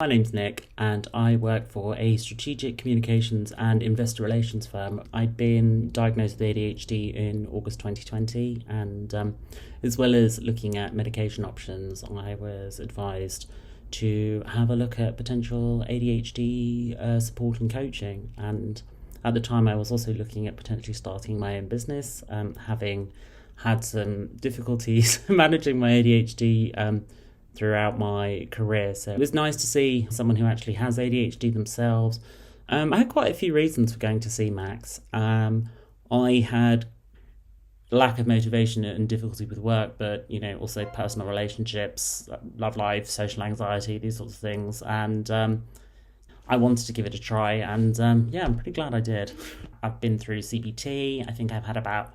My name's Nick and I work for a strategic communications and investor relations firm. I'd been diagnosed with ADHD in August 2020 and as well as looking at medication options, I was advised to have a look at potential ADHD support and coaching. And at the time I was also looking at potentially starting my own business, having had some difficulties managing my ADHD throughout my career. So it was nice to see someone who actually has ADHD themselves. I had quite a few reasons for going to see Max. I had lack of motivation and difficulty with work, but also personal relationships, love life, social anxiety, these sorts of things. And I wanted to give it a try, and I'm pretty glad I did. I've been through CBT. I think I've had about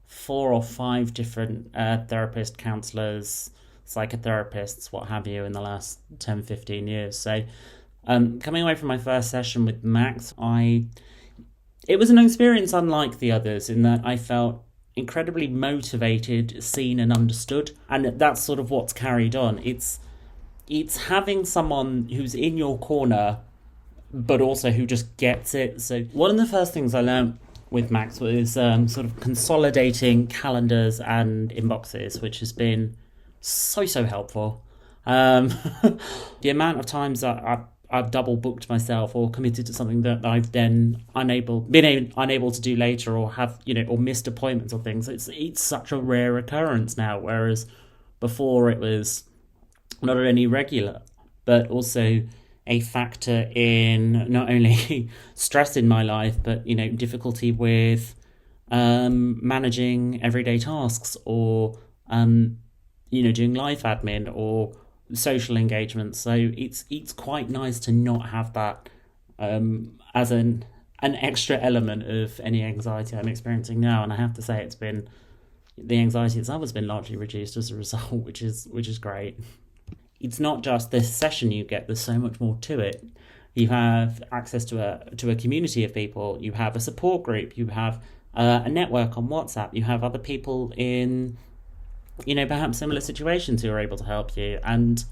4 or 5 different therapists, counsellors, psychotherapists, what have you, in the last 10-15 years. So coming away from my first session with Max, it was an experience unlike the others in that I felt incredibly motivated, seen and understood, and that's sort of what's carried on. It's having someone who's in your corner but also who just gets it. So one of the first things I learned with Max was sort of consolidating calendars and inboxes, which has been so helpful. The amount of times that I've double booked myself or committed to something that I've then been unable to do later, or have or missed appointments or things. It's such a rare occurrence now, whereas before it was not only regular but also a factor in not only stress in my life but difficulty with managing everyday tasks, or doing life admin or social engagement. So it's quite nice to not have that as an extra element of any anxiety I'm experiencing now. And I have to say, the anxiety itself has been largely reduced as a result, which is great. It's not just this session you get, there's so much more to it. You have access to a community of people, you have a support group, you have a network on WhatsApp, you have other people in perhaps similar situations who are able to help you, and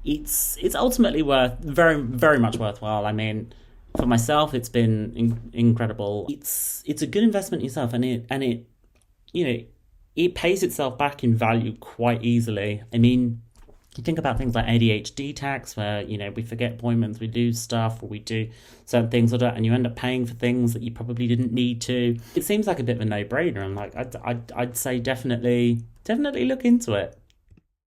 it's ultimately very, very much worthwhile. I mean, for myself, it's been incredible. It's a good investment in yourself, and it pays itself back in value quite easily. I mean, you think about things like ADHD tax, where we forget appointments, we lose stuff, or we do certain things, and you end up paying for things that you probably didn't need to. It seems like a bit of a no-brainer. I'm like, I'd say definitely look into it.